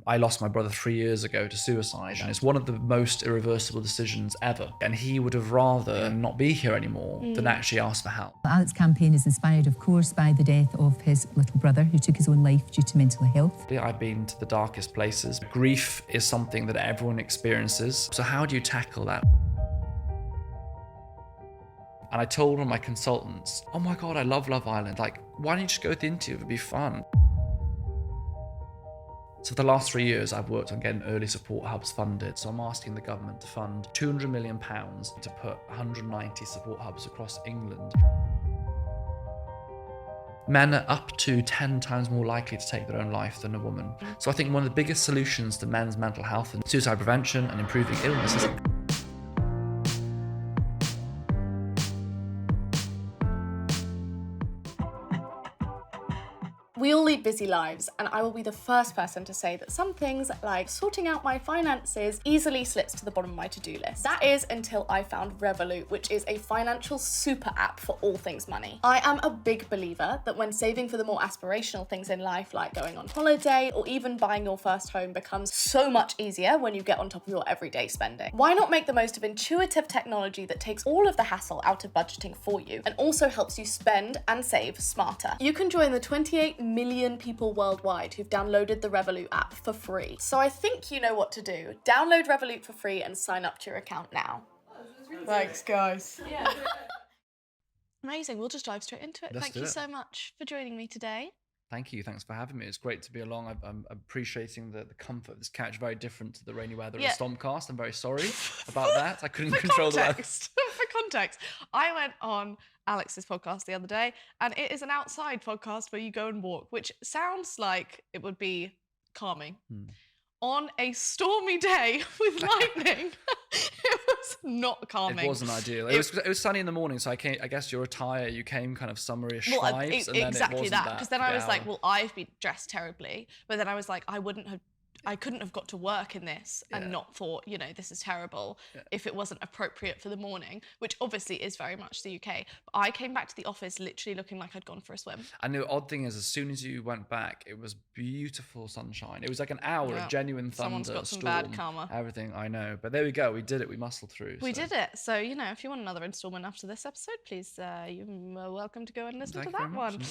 I lost my brother 3 years ago to suicide, and it's one of the most irreversible decisions ever. And he would have rather not be here anymore than actually ask for help. Alex's campaign is inspired, of course, by the death of his little brother who took his own life due to mental health. I've been to the darkest places. Grief is something that everyone experiences. So how do you tackle that? And I told one of my consultants, oh my God, I love Love Island. Like, why don't you just go to the interview? It'd be fun. So for the last 3 years, I've worked on getting early support hubs funded. So I'm asking the government to fund £200 million to put 190 support hubs across England. Men are up to 10 times more likely to take their own life than a woman. So I think one of the biggest solutions to men's mental health and suicide prevention and improving illnesses. We all lead busy lives, and I will be the first person to say that some things, like sorting out my finances, easily slips to the bottom of my to-do list. That is until I found Revolut, which is a financial super app for all things money. I am a big believer that when saving for the more aspirational things in life, like going on holiday or even buying your first home, becomes so much easier when you get on top of your everyday spending. Why not make the most of intuitive technology that takes all of the hassle out of budgeting for you and also helps you spend and save smarter? You can join the 28 million people worldwide who've downloaded the Revolut app for free. So I think you know what to do. Download Revolut for free and sign up to your account now. Thanks, guys. Yeah. Amazing. We'll just dive straight into it. Let's Thank do you it. so much for joining me today. Thank you. Thanks for having me. It's great to be along. I'm appreciating the comfort of this couch. Very different to the rainy weather of Stormcast. I'm very sorry about that. I couldn't control the weather. For context, I went on Alex's podcast the other day, and it is an outside podcast where you go and walk, which sounds like it would be calming. On a stormy day with lightning, it was not calming. It wasn't ideal. It was sunny in the morning, so I guess your attire, you came kind of summerish vibes, and then exactly it wasn't that. Because then I was like, hour. well, I've been dressed terribly, but then I was like, I couldn't have got to work in this and not thought, this is terrible if it wasn't appropriate for the morning, which obviously is very much the UK. But I came back to the office literally looking like I'd gone for a swim. And the odd thing is, as soon as you went back, it was beautiful sunshine. It was like an hour of genuine thunder, Someone's got some storm, bad karma. everything. I know, but there we go. We did it. We muscled through. We did it. So, if you want another installment after this episode, please, you're welcome to go and listen to that one.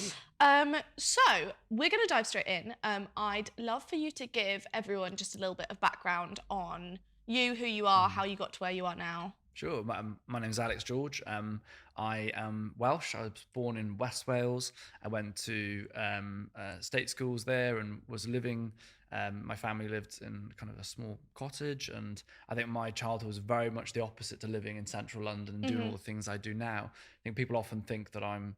So we're going to dive straight in. I'd love for you to give everyone just a little bit of background on you, who you are, how you got to where you are now. Sure. My name's Alex George. I am Welsh. I was born in West Wales. I went to state schools there and was living. My family lived in kind of a small cottage, and I think my childhood was very much the opposite to living in central London and doing all the things I do now. I think people often think that I'm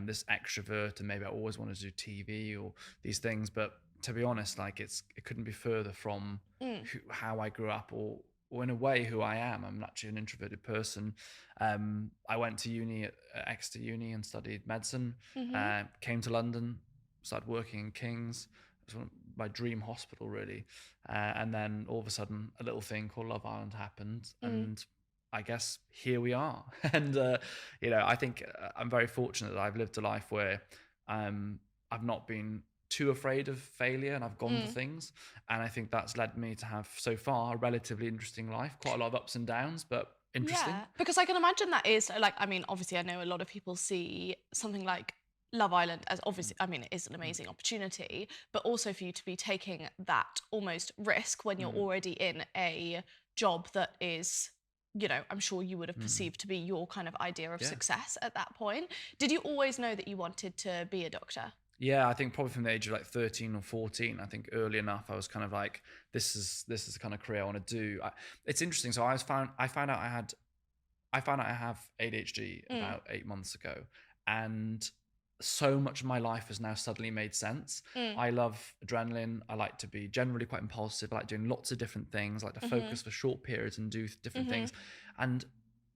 this extrovert and maybe I always wanted to do TV or these things, but to be honest, like it couldn't be further from how I grew up or in a way who I am. I'm actually an introverted person. I went to uni at Exeter Uni and studied medicine, came to London, started working in King's. It was my dream hospital really. And then all of a sudden a little thing called Love Island happened and I guess here we are. And, I think I'm very fortunate that I've lived a life where I've not been too afraid of failure and I've gone for things. And I think that's led me to have so far a relatively interesting life, quite a lot of ups and downs, but interesting. Yeah, because I can imagine that is obviously I know a lot of people see something like Love Island as obviously, it is an amazing opportunity, but also for you to be taking that almost risk when you're already in a job that is, I'm sure you would have perceived to be your kind of idea of success at that point. Did you always know that you wanted to be a doctor? Yeah, I think probably from the age of like 13 or 14, I think early enough, I was kind of like, this is the kind of career I want to do. It's interesting. So I found out I have ADHD about 8 months ago, and so much of my life has now suddenly made sense. I love adrenaline. I like to be generally quite impulsive. I like doing lots of different things. I like to focus for short periods and do different things. And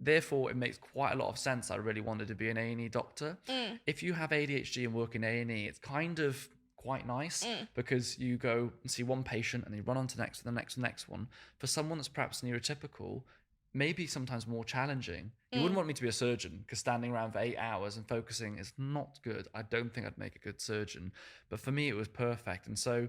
therefore, it makes quite a lot of sense. I really wanted to be an A&E doctor. If you have ADHD and work in A&E, it's kind of quite nice because you go and see one patient and you run on to the next one. For someone that's perhaps neurotypical, maybe sometimes more challenging. You wouldn't want me to be a surgeon because standing around for 8 hours and focusing is not good. I don't think I'd make a good surgeon. But for me, it was perfect. And so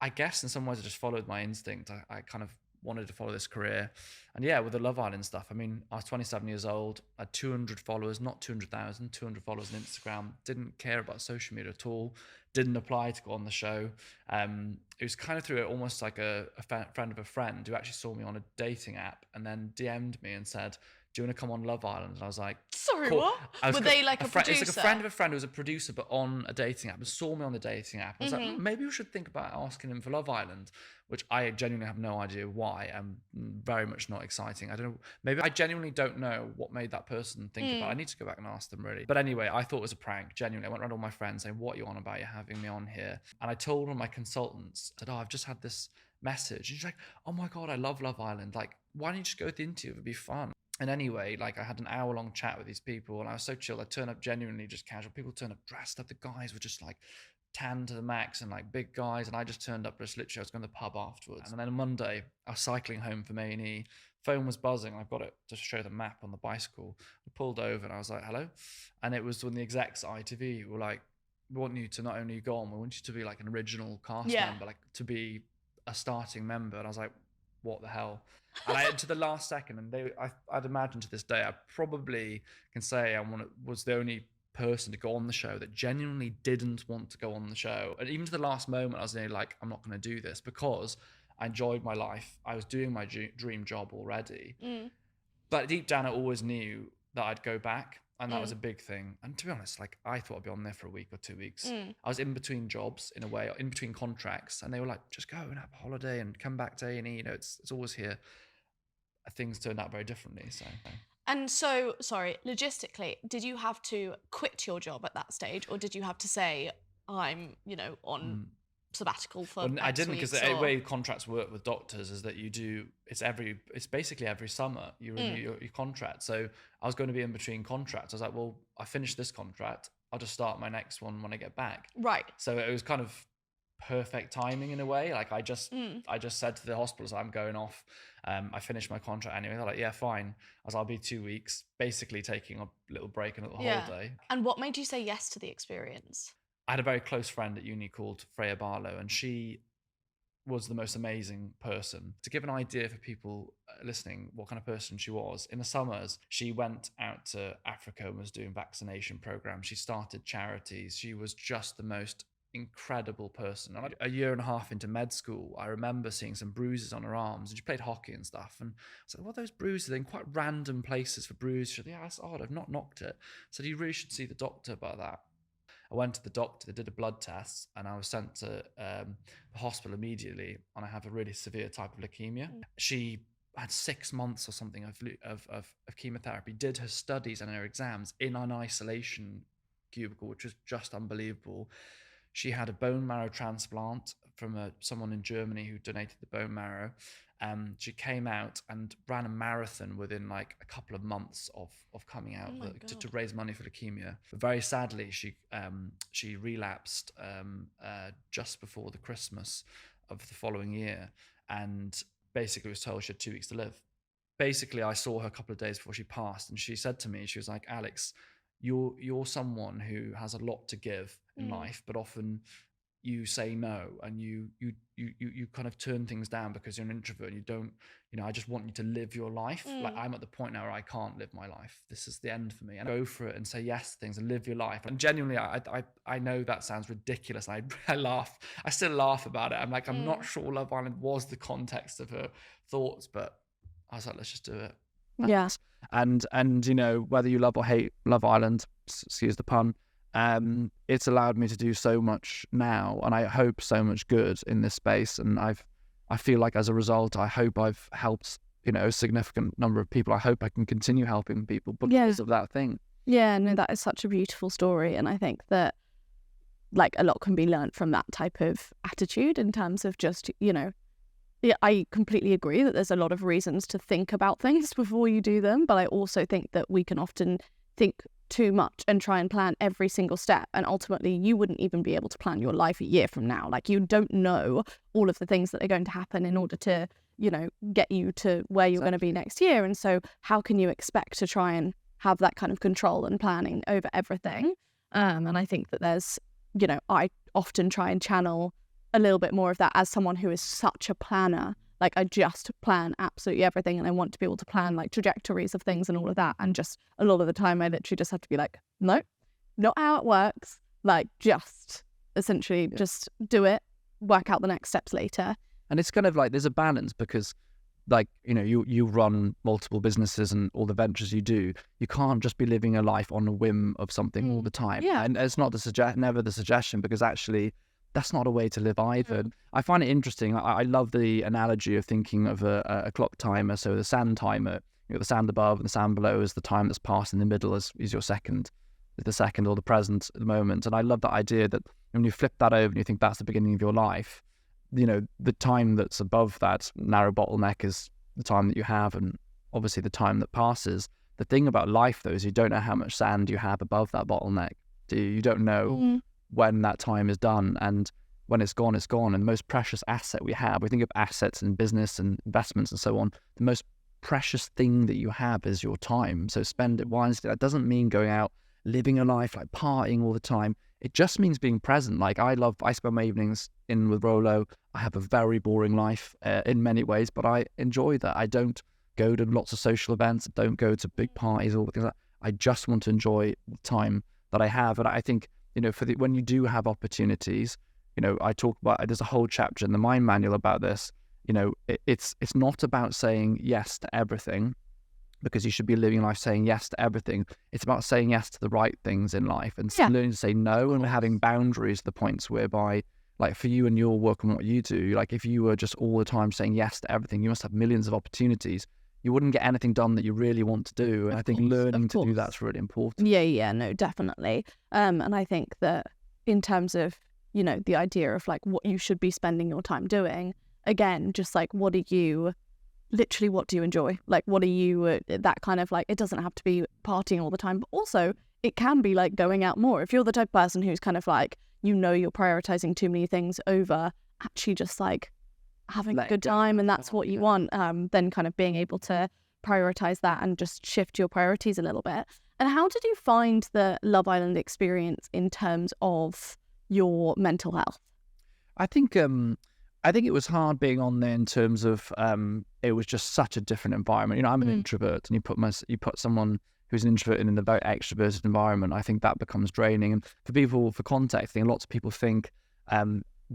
I guess in some ways I just followed my instinct. I kind of wanted to follow this career. And yeah, with the Love Island stuff, I mean, I was 27 years old, I had 200 followers, not 200,000, 200 followers on Instagram, didn't care about social media at all, didn't apply to go on the show. It was kind of through almost like a friend of a friend who actually saw me on a dating app and then DM'd me and said, do you want to come on Love Island? And I was like, Sorry, cool. what? Were they like a producer? It's like a friend of a friend who was a producer, but on a dating app, and saw me on the dating app. I was like, maybe we should think about asking him for Love Island, which I genuinely have no idea why. Very much not exciting. I don't know. Maybe I genuinely don't know what made that person think about it. I need to go back and ask them, really. But anyway, I thought it was a prank. Genuinely, I went around all my friends saying, what are you on about? You're having me on here. And I told one of my consultants, I said, oh, I've just had this message. And she's like, oh my God, I love Love Island. Like, why don't you just go to the interview? It would be fun. And anyway, like I had an hour-long chat with these people and I was so chill. I turned up genuinely just casual. People turned up dressed up. The guys were just like tan to the max and like big guys. And I just turned up just literally, I was going to the pub afterwards. And then on Monday, I was cycling home from A&E. Phone was buzzing. I've got it to show the map on the bicycle. I pulled over and I was like, hello. And it was when the execs at ITV were like, we want you to not only go on, we want you to be like an original cast member, like to be a starting member. And I was like, what the hell? And I to the last second, and I'd imagine to this day, I probably can say was the only person to go on the show that genuinely didn't want to go on the show. And even to the last moment, I was nearly like, I'm not going to do this because I enjoyed my life. I was doing my dream job already. But deep down, I always knew that I'd go back. And that was a big thing. And to be honest, like I thought I'd be on there for a week or 2 weeks. I was in between jobs in a way, in between contracts. And they were like, just go and have a holiday and come back to A&E. You know, it's always here. Things turned out very differently. So. And so, sorry, logistically, did you have to quit your job at that stage? Or did you have to say, I'm, on sabbatical for I didn't, because the or... way contracts work with doctors is that it's basically every summer you renew your contract. So I was going to be in between contracts. I was like, well, I finished this contract, I'll just start my next one when I get back. Right. So it was kind of perfect timing in a way. Like I just said to the hospitals, I'm going off. I finished my contract anyway. They're like, yeah, fine. I'll be 2 weeks, basically taking a little break and a little holiday. And what made you say yes to the experience? I had a very close friend at uni called Freya Barlow, and she was the most amazing person. To give an idea for people listening what kind of person she was, in the summers, she went out to Africa and was doing vaccination programs. She started charities. She was just the most incredible person. And a year and a half into med school, I remember seeing some bruises on her arms, and she played hockey and stuff. And I was like, what are those bruises? They're in quite random places for bruises. She said, yeah, that's odd. I've not knocked it. I said, you really should see the doctor about that. I went to the doctor, they did a blood test, and I was sent to the hospital immediately, and I have a really severe type of leukemia. She had 6 months or something of chemotherapy, did her studies and her exams in an isolation cubicle, which was just unbelievable. She had a bone marrow transplant from someone in Germany who donated the bone marrow. She came out and ran a marathon within like a couple of months of coming out to raise money for leukemia. But very sadly, she relapsed just before the Christmas of the following year, and basically was told she had 2 weeks to live. Basically, I saw her a couple of days before she passed, and she said to me, she was like, Alex, you're someone who has a lot to give in life, but often you say no, and you kind of turn things down because you're an introvert and you don't, I just want you to live your life. Like I'm at the point now where I can't live my life. This is the end for me. And go for it and say yes to things and live your life. And genuinely, I know that sounds ridiculous. I laugh. I still laugh about it. I'm like, I'm not sure Love Island was the context of her thoughts, but I was like, let's just do it. Yeah. And whether you love or hate Love Island, excuse the pun, it's allowed me to do so much now, and I hope so much good in this space. And I feel like as a result, I hope I've helped, a significant number of people. I hope I can continue helping people because of that thing. Yeah, no, that is such a beautiful story. And I think that like a lot can be learned from that type of attitude in terms of just, I completely agree that there's a lot of reasons to think about things before you do them. But I also think that we can often think too much and try and plan every single step, and ultimately you wouldn't even be able to plan your life a year from now. Like you don't know all of the things that are going to happen in order to get you to where you're going to be next year. And so how can you expect to try and have that kind of control and planning over everything? And I think that there's I often try and channel a little bit more of that as someone who is such a planner. Like, I just plan absolutely everything, and I want to be able to plan like trajectories of things and all of that. And just a lot of the time I literally just have to be like, no, not how it works. Like, just essentially just do it, work out the next steps later. And it's kind of like there's a balance because, like, you know, you run multiple businesses and all the ventures you do, you can't just be living a life on a whim of something all the time. Yeah. And it's not never the suggestion, because actually that's not a way to live either. I find it interesting. I love the analogy of thinking of a clock timer. So the sand timer, you know, the sand above and the sand below is the time that's passed, in the middle is your second, the second or the present at the moment. And I love that idea that when you flip that over and you think that's the beginning of your life, you know, the time that's above that narrow bottleneck is the time that you have, and obviously the time that passes. The thing about life, though, is you don't know how much sand you have above that bottleneck. Do you? You don't know when that time is done, and when it's gone, it's gone. And the most precious asset we have, we think of assets in business and investments and so on, the most precious thing that you have is your time. So spend it wisely. That doesn't mean going out living a life like partying all the time. It just means being present. Like, I spend my evenings in with Rolo. I have a very boring life in many ways, but I enjoy that. I don't go to lots of social events. I don't go to big parties, all the things like that. I just want to enjoy the time that I have. And I think, you know, when you do have opportunities, you know, I talk about, there's a whole chapter in the Mind Manual about this. You know, it's not about saying yes to everything, because you should be living life saying yes to everything. It's about saying yes to the right things in life and learning to say no, and having boundaries to the points whereby, like, for you and your work and what you do, like, if you were just all the time saying yes to everything, you must have millions of opportunities. You wouldn't get anything done that you really want to do. And I think learning to do that's really important. Yeah, no, definitely. And I think that in terms of, you know, the idea of like what you should be spending your time doing, again, just like, what do you enjoy? Like, what are you, that kind of like, it doesn't have to be partying all the time, but also it can be like going out more. If you're the type of person who's kind of like, you know, you're prioritizing too many things over actually just like having a good time, and that's what you want, then kind of being able to prioritize that and just shift your priorities a little bit. And how did you find the Love Island experience in terms of your mental health? I think it was hard being on there in terms of it was just such a different environment. You know, I'm an introvert, and you put someone who's an introvert in a very extroverted environment. I think that becomes draining. And for context, I think lots of people think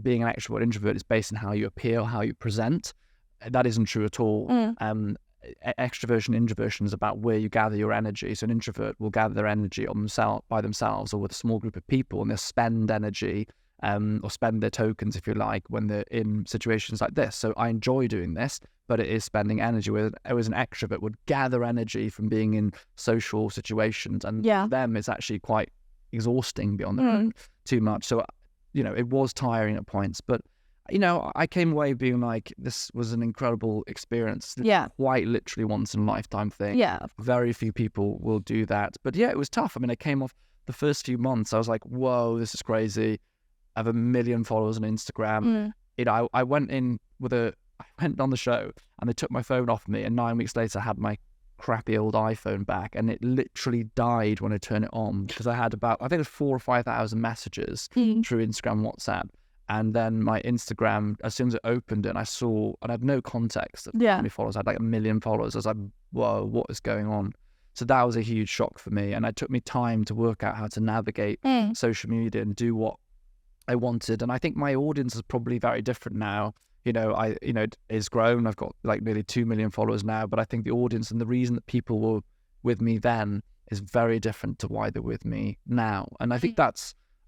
being an extrovert introvert is based on how you appear, how you present. That isn't true at all. Extroversion, introversion is about where you gather your energy. So an introvert will gather their energy by themselves or with a small group of people, and they'll spend energy or spend their tokens, if you like, when they're in situations like this. So I enjoy doing this, but it is spending energy. Whereas an extrovert would gather energy from being in social situations, and for them it's actually quite exhausting beyond too much. So, you know, it was tiring at points, but, you know, I came away being like, this was an incredible experience. Quite literally once in a lifetime thing. Very few people will do that. But yeah, it was tough. I mean, I came off the first few months, I was like, whoa, this is crazy. I have 1 million followers on Instagram. You know, I went on the show and they took my phone off me, and 9 weeks later I had my crappy old iPhone back, and it literally died when I turned it on, because I had I think it was 4,000 or 5,000 messages through Instagram, WhatsApp. And then my Instagram, as soon as I opened it, and I had no context of how many followers. I had like 1 million followers. I was like, whoa, what is going on? So that was a huge shock for me. And it took me time to work out how to navigate social media and do what I wanted. And I think my audience is probably very different now. You know, it's grown. I've got like nearly 2 million followers now, but I think the audience and the reason that people were with me then is very different to why they're with me now. And I think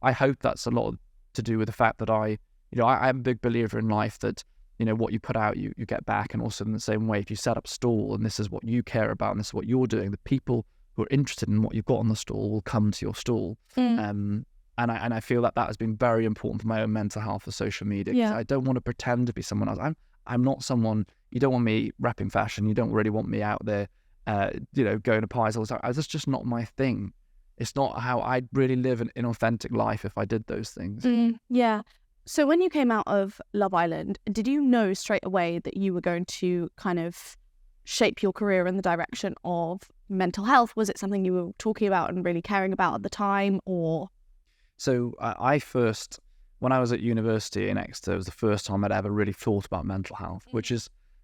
I hope that's a lot to do with the fact that I'm a big believer in life that, you know, what you put out, you get back. And also in the same way, if you set up a stall and this is what you care about and this is what you're doing, the people who are interested in what you've got on the stall will come to your stall. And I feel that has been very important for my own mental health for social media. I don't want to pretend to be someone else. I'm not someone, you don't want me repping fashion. You don't really want me out there, you know, going to parties all the time. That's just not my thing. It's not how I'd really live an inauthentic life if I did those things. Yeah. So when you came out of Love Island, did you know straight away that you were going to kind of shape your career in the direction of mental health? Was it something you were talking about and really caring about at the time, or? So I first when I was at university in Exeter, it was the first time I'd ever really thought about mental health, which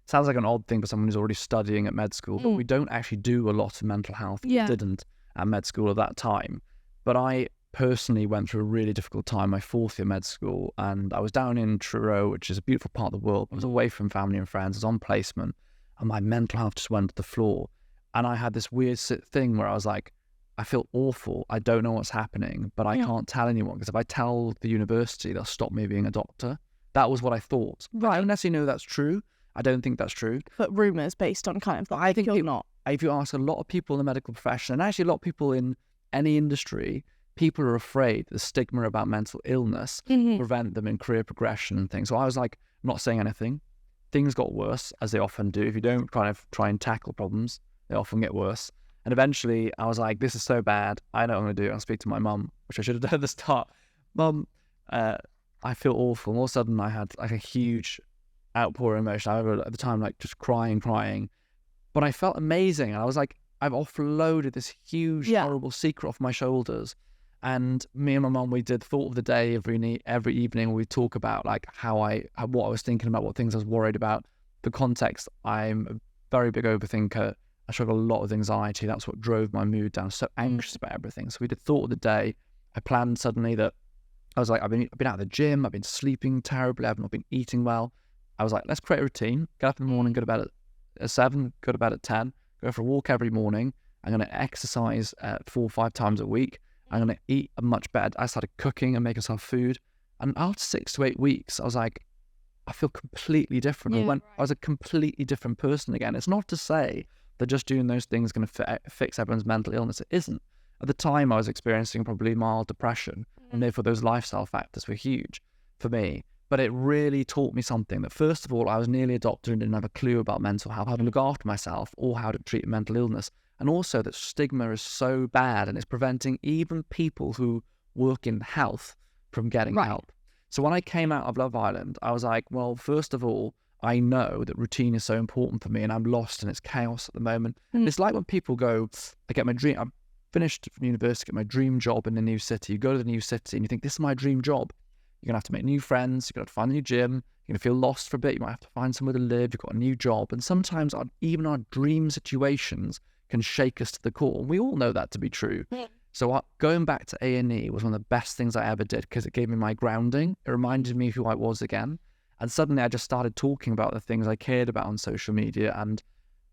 sounds like an odd thing for someone who's already studying at med school, but we don't actually do a lot of mental health. Yeah. We didn't at med school at that time. But I personally went through a really difficult time my 4th year med school, and I was down in Truro, which is a beautiful part of the world. I was away from family and friends. I was on placement, and my mental health just went to the floor. And I had this weird thing where I was like, I feel awful. I don't know what's happening, but I can't tell anyone, because if I tell the university, they'll stop me being a doctor. That was what I thought. Right. I don't necessarily know that's true. I don't think that's true. But rumours based on kind of that. I think you're not. If you ask a lot of people in the medical profession, and actually a lot of people in any industry, people are afraid the stigma about mental illness prevent them in career progression and things. So I was like, not saying anything. Things got worse, as they often do. If you don't kind of try and tackle problems, they often get worse. And eventually I was like, this is so bad. I know what I'm going to do. I'll speak to my mum, which I should have done at the start. Mum, I feel awful. And all of a sudden I had like a huge outpouring of emotion. I remember at the time, like just crying. But I felt amazing. And I was like, I've offloaded this huge, horrible secret off my shoulders. And me and my mum, we did thought of the day every evening. We talk about like what I was thinking about, what things I was worried about. For context, I'm a very big overthinker. I struggle a lot with anxiety. That's what drove my mood down. So anxious about everything. So we did thought of the day. I planned suddenly that I was like, I've been out of the gym. I've been sleeping terribly. I've not been eating well. I was like, let's create a routine. Get up in the morning, go to bed at 7, go to bed at 10, go for a walk every morning. I'm going to exercise 4 or 5 times a week. I'm going to eat much better. I started cooking and making myself food. And after 6 to 8 weeks, I was like, I feel completely different. I was a completely different person again. It's not to say that just doing those things is going to fix everyone's mental illness. It isn't. At the time, I was experiencing probably mild depression, and therefore those lifestyle factors were huge for me. But it really taught me something, that first of all, I was nearly a doctor and didn't have a clue about mental health, how to look after myself or how to treat mental illness. And also that stigma is so bad and it's preventing even people who work in health from getting help. So when I came out of Love Island, I was like, well, first of all, I know that routine is so important for me, and I'm lost and it's chaos at the moment. And it's like when people go, I'm finished from university, get my dream job in the new city. You go to the new city and you think, this is my dream job. You're going to have to make new friends. You're going to have to find a new gym. You're going to feel lost for a bit. You might have to find somewhere to live. You've got a new job. And sometimes even our dream situations can shake us to the core. We all know that to be true. So going back to A&E was one of the best things I ever did, because it gave me my grounding. It reminded me who I was again. And suddenly I just started talking about the things I cared about on social media, and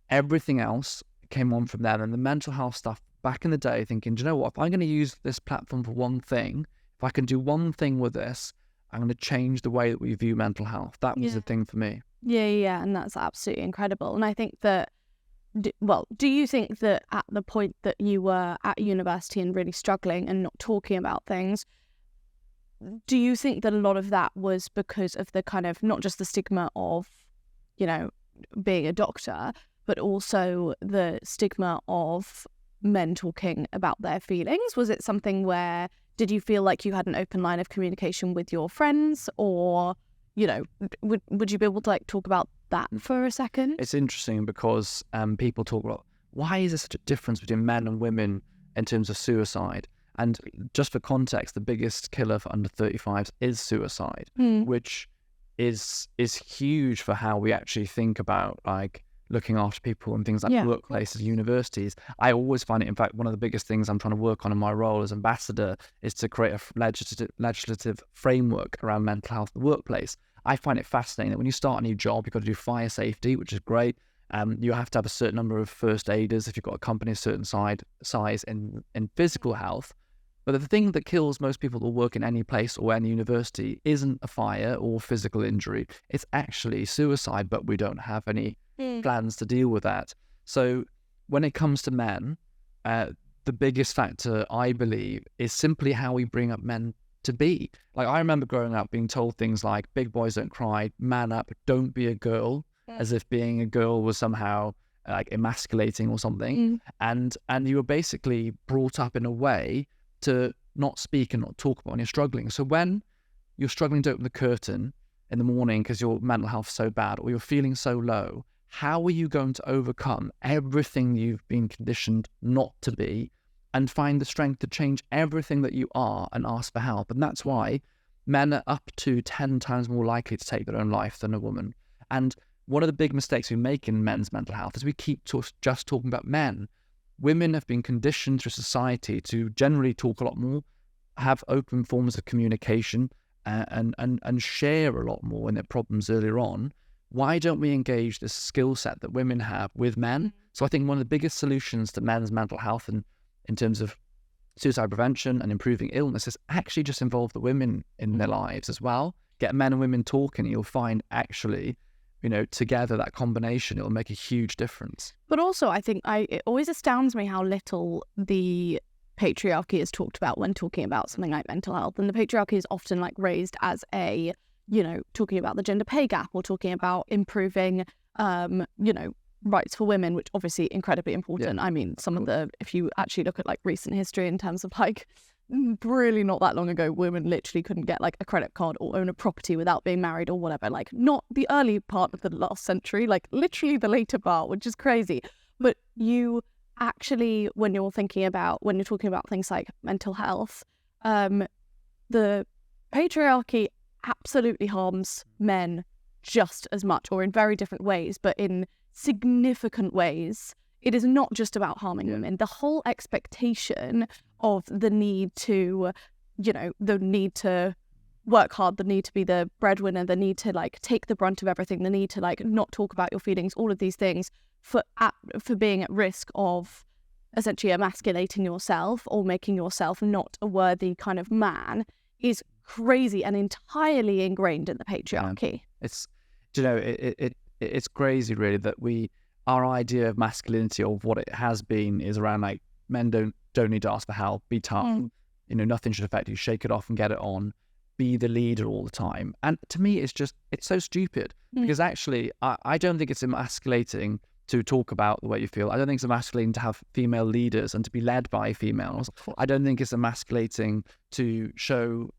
everything else came on from them. And the mental health stuff back in the day, thinking, do you know what? If I'm going to use this platform for one thing, if I can do one thing with this, I'm going to change the way that we view mental health. That was the thing for me. Yeah. And that's absolutely incredible. And I think that, do you think that at the point that you were at university and really struggling and not talking about things, do you think that a lot of that was because of the kind of, not just the stigma of, being a doctor, but also the stigma of men talking about their feelings? Was it something where, did you feel like you had an open line of communication with your friends, or, would you be able to talk about that for a second? It's interesting because people talk about, why is there such a difference between men and women in terms of suicide? And just for context, the biggest killer for under 35s is suicide, which is huge for how we actually think about looking after people and things like workplaces, universities. I always find it, in fact, one of the biggest things I'm trying to work on in my role as ambassador is to create a legislative framework around mental health in the workplace. I find it fascinating that when you start a new job, you've got to do fire safety, which is great. You have to have a certain number of first aiders if you've got a company a certain size in physical health. But the thing that kills most people that work in any place or any university isn't a fire or physical injury. It's actually suicide, but we don't have any plans to deal with that. So when it comes to men, the biggest factor, I believe, is simply how we bring up men to be. I remember growing up being told things like, big boys don't cry, man up, don't be a girl, as if being a girl was somehow emasculating or something. And you were basically brought up in a way to not speak and not talk about when you're struggling. So when you're struggling to open the curtain in the morning because your mental health is so bad, or you're feeling so low, how are you going to overcome everything you've been conditioned not to be and find the strength to change everything that you are and ask for help? And that's why men are up to 10 times more likely to take their own life than a woman. And one of the big mistakes we make in men's mental health is we keep just talking about men. Women have been conditioned through society to generally talk a lot more, have open forms of communication, and share a lot more in their problems earlier on. Why don't we engage this skill set that women have with men? So I think one of the biggest solutions to men's mental health and in terms of suicide prevention and improving illness is actually just involve the women in their lives as well. Get men and women talking, you'll find actually, together, that combination, it'll make a huge difference. But also, I think it always astounds me how little the patriarchy is talked about when talking about something like mental health. And the patriarchy is often like raised as a, talking about the gender pay gap or talking about improving, rights for women, which obviously incredibly important. I mean, if you actually look at like recent history in terms of like really not that long ago, women literally couldn't get like a credit card or own a property without being married or whatever. Like not the early part of the last century, like literally the later part, which is crazy. But you actually, when you're talking about things like mental health, the patriarchy absolutely harms men just as much, or in very different ways, but in significant ways. It is not just about harming women. The whole expectation of the need to, the need to work hard, the need to be the breadwinner, the need to like take the brunt of everything, the need to like not talk about your feelings, all of these things for being at risk of essentially emasculating yourself or making yourself not a worthy kind of man is crazy and entirely ingrained in the patriarchy. It's, it's crazy really that our idea of masculinity, of what it has been, is around like men don't need to ask for help, be tough, nothing should affect you, shake it off and get it on, be the leader all the time. And to me, it's so stupid because actually I don't think it's emasculating to talk about the way you feel. I don't think it's emasculating to have female leaders and to be led by females. I don't think it's emasculating to show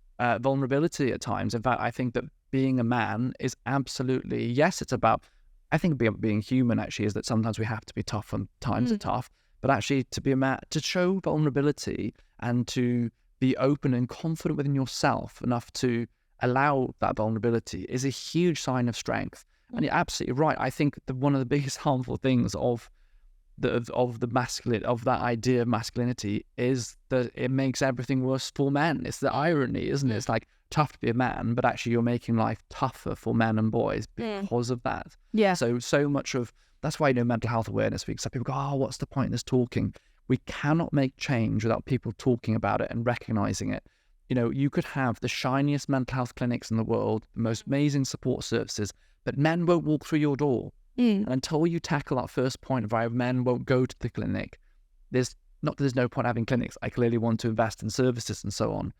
vulnerability at times. In fact, I think that being a man is absolutely, yes, it's about, I think being human actually is that sometimes we have to be tough and times are tough, but actually to be a man, to show vulnerability and to be open and confident within yourself enough to allow that vulnerability is a huge sign of strength. And you're absolutely right. I think one of the biggest harmful things of that idea of masculinity is that it makes everything worse for men. It's the irony, isn't it? It's like tough to be a man, but actually you're making life tougher for men and boys because of that. Yeah. So much of that's why mental health awareness week. So people go, oh, what's the point in this talking? We cannot make change without people talking about it and recognizing it. You could have the shiniest mental health clinics in the world, the most amazing support services, but men won't walk through your door. And until you tackle that first point of why men won't go to the clinic, there's no point having clinics. I clearly want to invest in services and so on.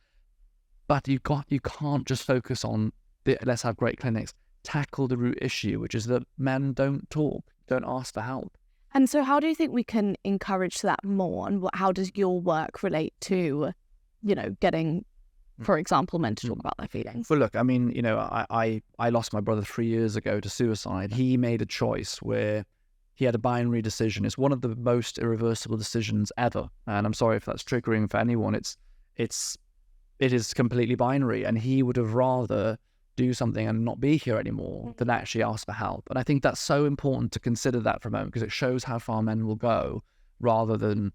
But you can't just focus on let's have great clinics. Tackle the root issue, which is that men don't talk, don't ask for help. And so how do you think we can encourage that more? And how does your work relate to, getting, for example, men to talk about their feelings? Well, look, I mean, I lost my brother 3 years ago to suicide. He made a choice where he had a binary decision. It's one of the most irreversible decisions ever. And I'm sorry if that's triggering for anyone. It is completely binary. And he would have rather do something and not be here anymore than actually ask for help. And I think that's so important to consider that for a moment because it shows how far men will go rather than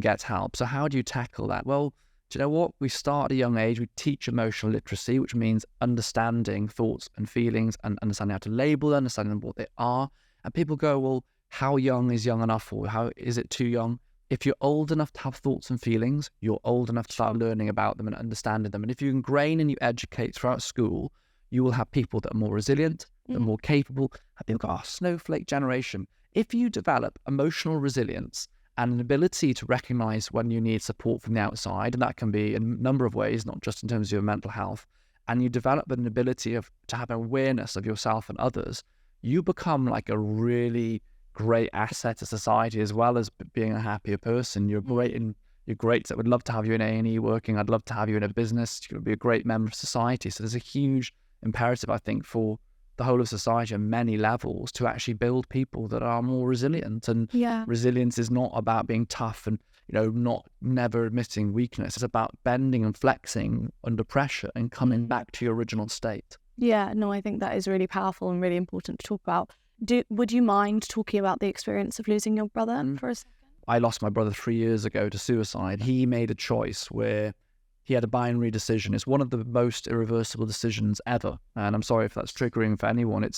get help. So how do you tackle that? Well, do you know what? We start at a young age. We teach emotional literacy, which means understanding thoughts and feelings and understanding how to label them, understanding what they are. And people go, well, how young is young enough, or how is it too young? If you're old enough to have thoughts and feelings, you're old enough to start learning about them and understanding them. And if you ingrain and you educate throughout school, you will have people that are more resilient, that are more capable. And people go, snowflake generation. If you develop emotional resilience and an ability to recognize when you need support from the outside, and that can be in a number of ways, not just in terms of your mental health, and you develop an ability to have awareness of yourself and others, you become like a really great asset to society as well as being a happier person. You're great. I would love to have you in A&E working. I'd love to have you in a business. You're going to be a great member of society. So there's a huge imperative, I think, for the whole of society on many levels to actually build people that are more resilient. And resilience is not about being tough. And, not never admitting weakness. It's about bending and flexing under pressure and coming back to your original state. Yeah, no, I think that is really powerful and really important to talk about. Would you mind talking about the experience of losing your brother for a second? I lost my brother 3 years ago to suicide. He made a choice where he had a binary decision. It's one of the most irreversible decisions ever. And I'm sorry if that's triggering for anyone. It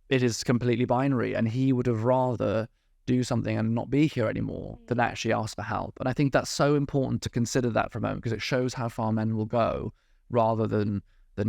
is completely binary. And he would have rather do something and not be here anymore than actually ask for help. And I think that's so important to consider that for a moment, because it shows how far men will go rather than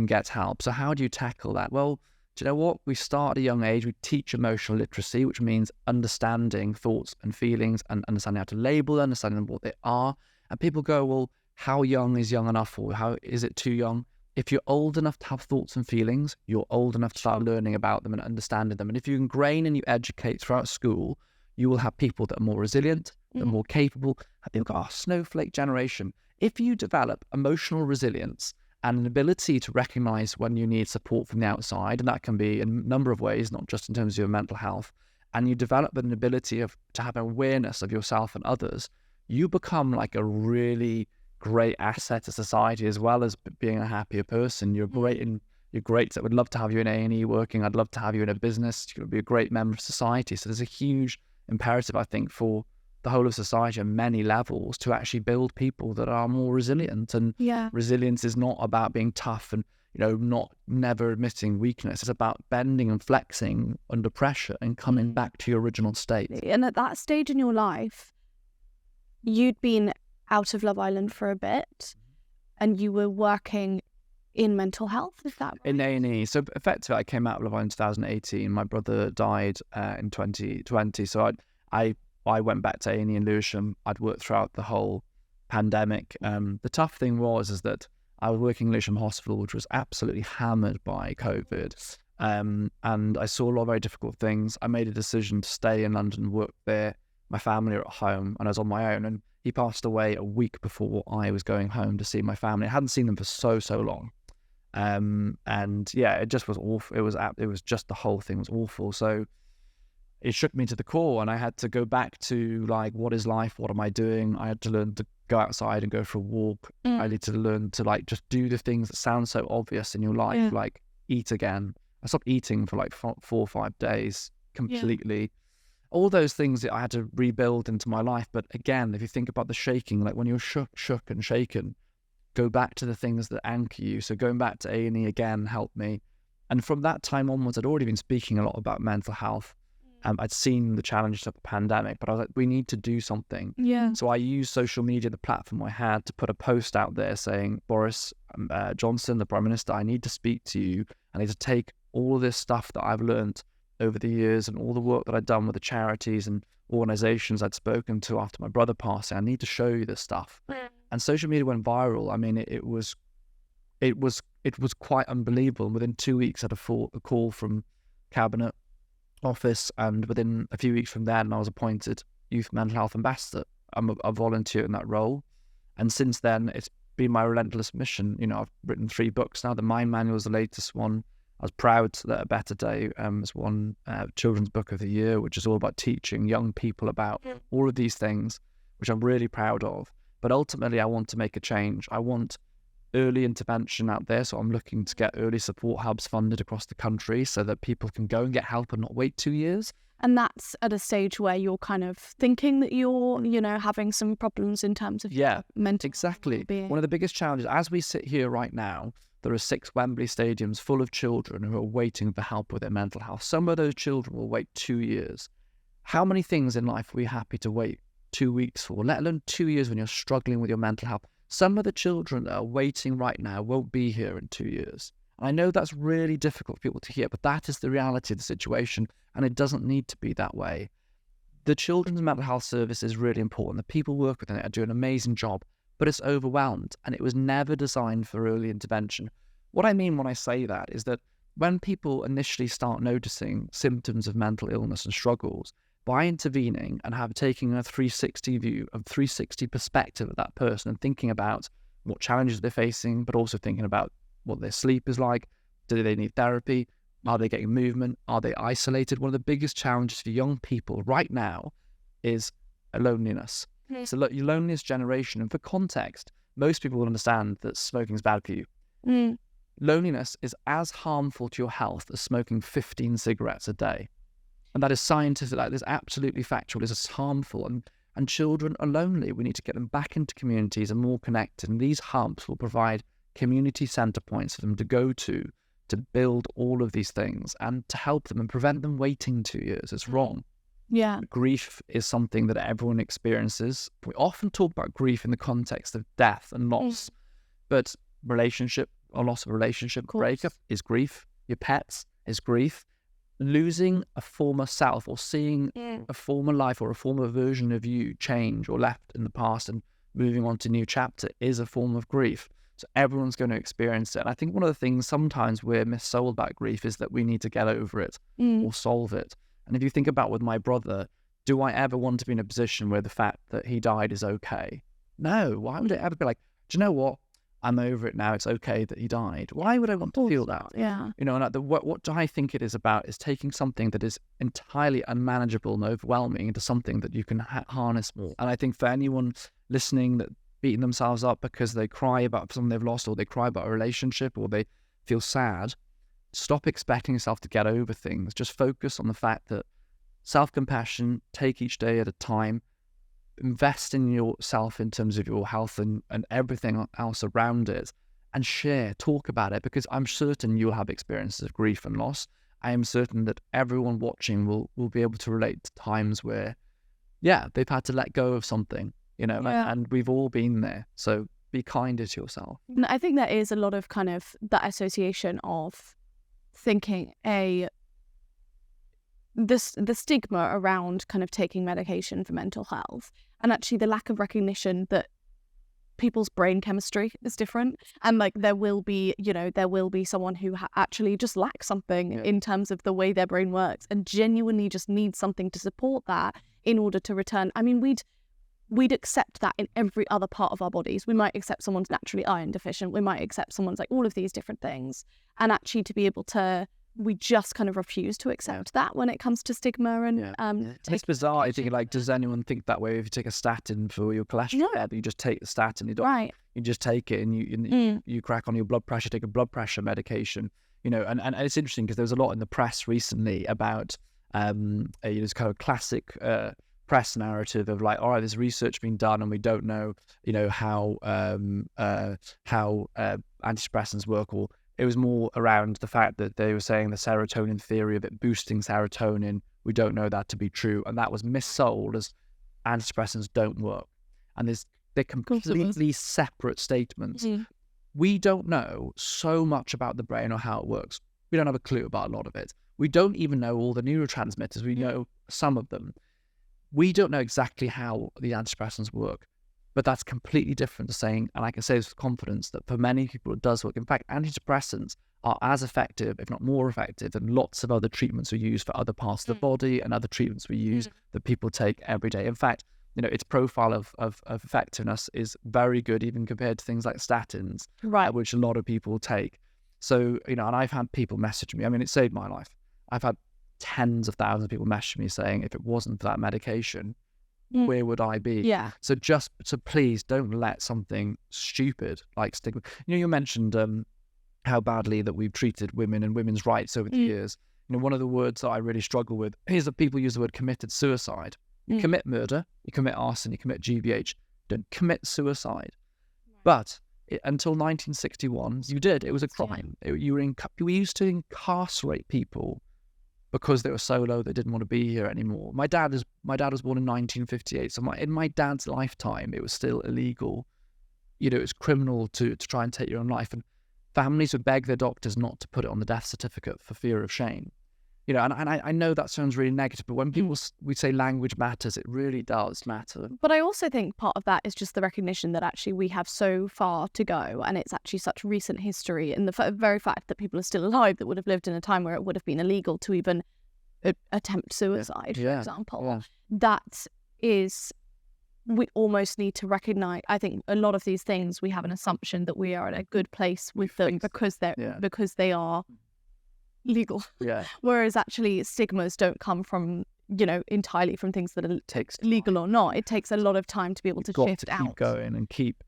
get help. So how do you tackle that? Well, do you know what? We start at a young age. We teach emotional literacy, which means understanding thoughts and feelings and understanding how to label them, understanding what they are. And people go, well, how young is young enough, or how is it too young? If you're old enough to have thoughts and feelings, you're old enough to start learning about them and understanding them. And if you ingrain and you educate throughout school, you will have people that are more resilient, that are more capable. And people go, snowflake generation. If you develop emotional resilience and an ability to recognize when you need support from the outside, and that can be in a number of ways, not just in terms of your mental health, and you develop an ability to have an awareness of yourself and others, you become like a really great asset to society, as well as being a happier person. You're great. I would love to have you in A&E working. I'd love to have you in a business. You'll be a great member of society. So there's a huge imperative, I think, for the whole of society on many levels to actually build people that are more resilient. And resilience is not about being tough and not never admitting weakness. It's about bending and flexing under pressure and coming back to your original state. And at that stage in your life, you'd been out of Love Island for a bit and you were working in mental health, is that right? In A&E. So effectively, I came out of Love Island in 2018. My brother died in 2020. So I went back to A&E in Lewisham. I'd worked throughout the whole pandemic. The tough thing is that I was working in Lewisham Hospital, which was absolutely hammered by COVID. And I saw a lot of very difficult things. I made a decision to stay in London and work there. My family are at home and I was on my own. And he passed away a week before I was going home to see my family. I hadn't seen them for so long. And yeah, it just was awful. It was just, the whole thing was awful. So it shook me to the core, and I had to go back to like, what is life? What am I doing? I had to learn to go outside and go for a walk. I need to learn to like just do the things that sound so obvious in your life, like eat again. I stopped eating for like 4 or 5 days completely. All those things that I had to rebuild into my life. But again, if you think about the shaking, like when you're shook and shaken, go back to the things that anchor you. So going back to A&E again helped me. And from that time onwards, I'd already been speaking a lot about mental health. I'd seen the challenges of the pandemic, but I was like, we need to do something. So I used social media, the platform I had, to put a post out there saying, Boris Johnson, the Prime Minister, I need to speak to you. I need to take all of this stuff that I've learned over the years and all the work that I'd done with the charities and organizations I'd spoken to after my brother passed. I need to show you this stuff. And social media went viral. I mean, it was quite unbelievable. And within 2 weeks, I had a call from Cabinet Office, and within a few weeks from then, I was appointed Youth Mental Health Ambassador. I'm a volunteer in that role, and since then, it's been my relentless mission. I've written 3 books now. The Mind Manual is the latest one. I was proud that A Better Day has won Children's Book of the Year, which is all about teaching young people about all of these things, which I'm really proud of. But ultimately, I want to make a change. I want early intervention out there. So I'm looking to get early support hubs funded across the country so that people can go and get help and not wait 2 years. And that's at a stage where you're kind of thinking that you're, having some problems in terms of mental exactly. well-being. One of the biggest challenges, as we sit here right now, there are 6 Wembley stadiums full of children who are waiting for help with their mental health. Some of those children will wait 2 years. How many things in life are we happy to wait 2 weeks for, let alone 2 years when you're struggling with your mental health? Some of the children that are waiting right now won't be here in 2 years. I know that's really difficult for people to hear, but that is the reality of the situation, and it doesn't need to be that way. The Children's Mental Health Service is really important. The people who work within it are doing an amazing job, but it's overwhelmed, and it was never designed for early intervention. What I mean when I say that is that when people initially start noticing symptoms of mental illness and struggles, by intervening and taking a 360 view, a 360 perspective of that person and thinking about what challenges they're facing, but also thinking about what their sleep is like, do they need therapy, are they getting movement, are they isolated? One of the biggest challenges for young people right now is loneliness. It's the loneliest generation. And for context, most people will understand that smoking is bad for you. Loneliness is as harmful to your health as smoking 15 cigarettes a day. And that is scientific, that is absolutely factual, it is harmful. And children are lonely. We need to get them back into communities and more connected. And these hubs will provide community centre points for them to go to build all of these things and to help them and prevent them waiting 2 years. It's wrong. Yeah. Grief is something that everyone experiences. We often talk about grief in the context of death and loss, but relationship or loss of a relationship breakup is grief. Your pets is grief. Losing a former self or seeing a former life or a former version of you change or left in the past and moving on to a new chapter is a form of grief. So everyone's going to experience it. And I think one of the things sometimes we're missold about grief is that we need to get over it or solve it. And if you think about with my brother, do I ever want to be in a position where the fact that he died is okay? No. Why would it ever be like, do you know what? I'm over it now. It's okay that he died. Why would I want to feel that? Yeah. You know, and what do I think it is about is taking something that is entirely unmanageable and overwhelming into something that you can harness more. And I think for anyone listening that beating themselves up because they cry about something they've lost or they cry about a relationship or they feel sad, stop expecting yourself to get over things. Just focus on the fact that self-compassion, take each day at a time, invest in yourself in terms of your health and everything else around it, and share, talk about it, because I'm certain you'll have experiences of grief and loss. I am certain that everyone watching will be able to relate to times where, yeah, they've had to let go of something, you know, and we've all been there. So be kinder to yourself. And I think there is a lot of kind of that association of thinking the stigma around kind of taking medication for mental health, and actually the lack of recognition that people's brain chemistry is different, and like there will be someone who actually just lacks something in terms of the way their brain works and genuinely just needs something to support that in order to return. I mean, we'd accept that in every other part of our bodies. We might accept someone's naturally iron deficient, we might accept someone's like all of these different things, and actually to be able to, we just kind of refuse to accept that when it comes to stigma and it's bizarre. I think, like, does anyone think that way? If you take a statin for your cholesterol, you just take the statin, you just take it and you crack on your blood pressure, take a blood pressure medication, you know. And it's interesting because there was a lot in the press recently about this kind of classic press narrative of like, all right, there's research being done and we don't know, you know, how antidepressants work, or it was more around the fact that they were saying the serotonin theory of it boosting serotonin. We don't know that to be true. And that was missold as antidepressants don't work. And they're completely separate statements. We don't know so much about the brain or how it works. We don't have a clue about a lot of it. We don't even know all the neurotransmitters. We know some of them. We don't know exactly how the antidepressants work. But that's completely different to saying, and I can say this with confidence, that for many people it does work. In fact, antidepressants are as effective, if not more effective, than lots of other treatments we use for other parts of the body and other treatments we use that people take every day. In fact, you know, its profile of effectiveness is very good, even compared to things like statins, which a lot of people take. So, you know, and I've had people message me. I mean, it saved my life. I've had tens of thousands of people message me saying, if it wasn't for that medication, where would I be? So please don't let something stupid like stigma. You know, you mentioned how badly that we've treated women and women's rights over the years. You know, one of the words that I really struggle with is that people use the word committed suicide. You commit murder, you commit arson, you commit GBH. Don't commit suicide. But until 1961, you did. It was a crime. We used to incarcerate people because they were solo, they didn't want to be here anymore. My dad was born in 1958, so in my dad's lifetime, it was still illegal. You know, it's criminal to try and take your own life, and families would beg their doctors not to put it on the death certificate for fear of shame. You know, and I know that sounds really negative, but when we say language matters, it really does matter. But I also think part of that is just the recognition that actually we have so far to go, and it's actually such recent history, and the very fact that people are still alive that would have lived in a time where it would have been illegal to even attempt suicide, for example. That is, we almost need to recognize. I think a lot of these things, we have an assumption that we are at a good place with them because they are legal. Whereas actually stigmas don't come from entirely from things that are Takes legal or not. It takes a lot of time to be able to got shift to keep out. going and keep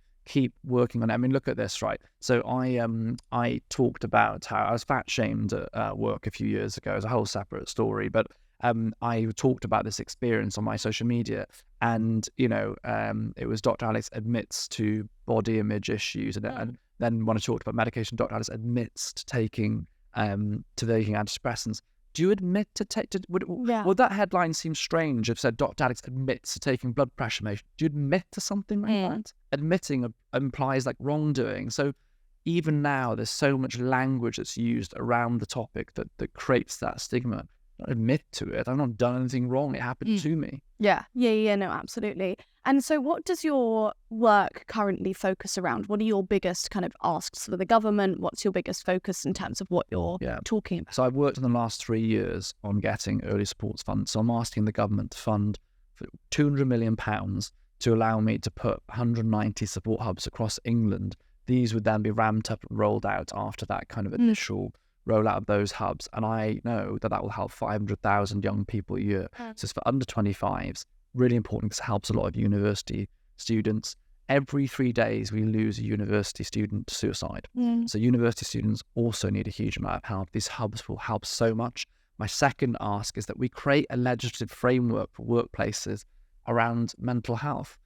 working on it. I mean, look at this, right? So I talked about how I was fat shamed at work a few years ago. It's a whole separate story, but I talked about this experience on my social media, and it was Dr. Alex admits to body image issues, and then when I talked about medication, Dr. Alex admits to taking antidepressants. Do you admit to take? Would that headline seem strange if said Dr. Alex admits to taking blood pressure medication? Do you admit to something like that? Admitting implies like wrongdoing. So even now, there's so much language that's used around the topic that creates that stigma. I admit to it. I've not done anything wrong. It happened to me. Yeah, no, absolutely. And so what does your work currently focus around? What are your biggest kind of asks for the government? What's your biggest focus in terms of what you're talking about? So I've worked in the last 3 years on getting early supports funds. So I'm asking the government to fund for £200 million to allow me to put 190 support hubs across England. These would then be ramped up and rolled out after that kind of initial rollout of those hubs. And I know that will help 500,000 young people a year. So it's for under 25s. Really important because it helps a lot of university students. Every 3 days, we lose a university student to suicide. So university students also need a huge amount of help. These hubs will help so much. My second ask is that we create a legislative framework for workplaces around mental health.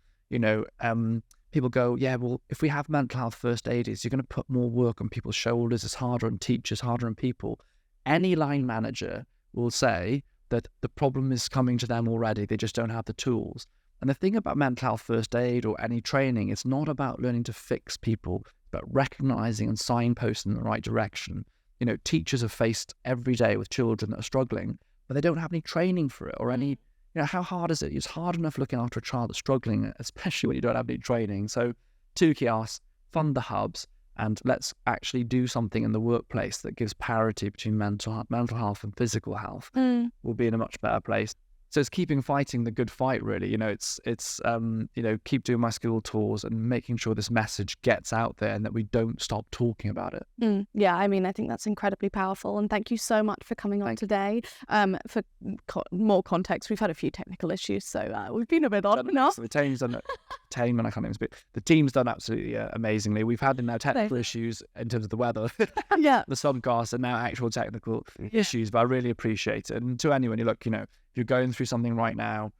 People go, yeah, well, if we have mental health first aiders, you're going to put more work on people's shoulders. It's harder on teachers, harder on people. Any line manager will say that the problem is coming to them already. They just don't have the tools. And the thing about mental health first aid or any training, it's not about learning to fix people, but recognizing and signposting in the right direction. Teachers are faced every day with children that are struggling, but they don't have any training for it or any, how hard is it? It's hard enough looking after a child that's struggling, especially when you don't have any training. So 2 key asks, fund the hubs, and let's actually do something in the workplace that gives parity between mental health and physical health. We'll be in a much better place. So it's keeping fighting the good fight, really. It's keep doing my school tours and making sure this message gets out there and that we don't stop talking about it. Yeah, I mean, I think that's incredibly powerful. And thank you so much for coming on today. For more context, we've had a few technical issues, so we've been a bit on and off. So the team's done it. I can't even speak. The team's done absolutely amazingly. We've had now technical issues in terms of the weather, the subcast, and now actual technical issues. But I really appreciate it. And to anyone, if you're going through something right now,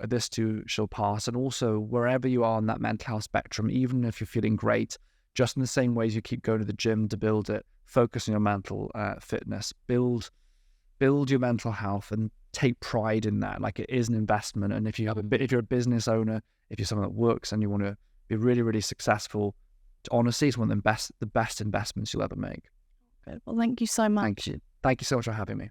this too shall pass. And also, wherever you are on that mental health spectrum, even if you're feeling great, just in the same ways you keep going to the gym to build it, focus on your mental fitness, build your mental health, and take pride in that. Like, it is an investment. And if you're a business owner, if you're someone that works and you want to be really, really successful, honestly, it's one of the best investments you'll ever make. Good. Well, thank you so much. Thank you. Thank you so much for having me.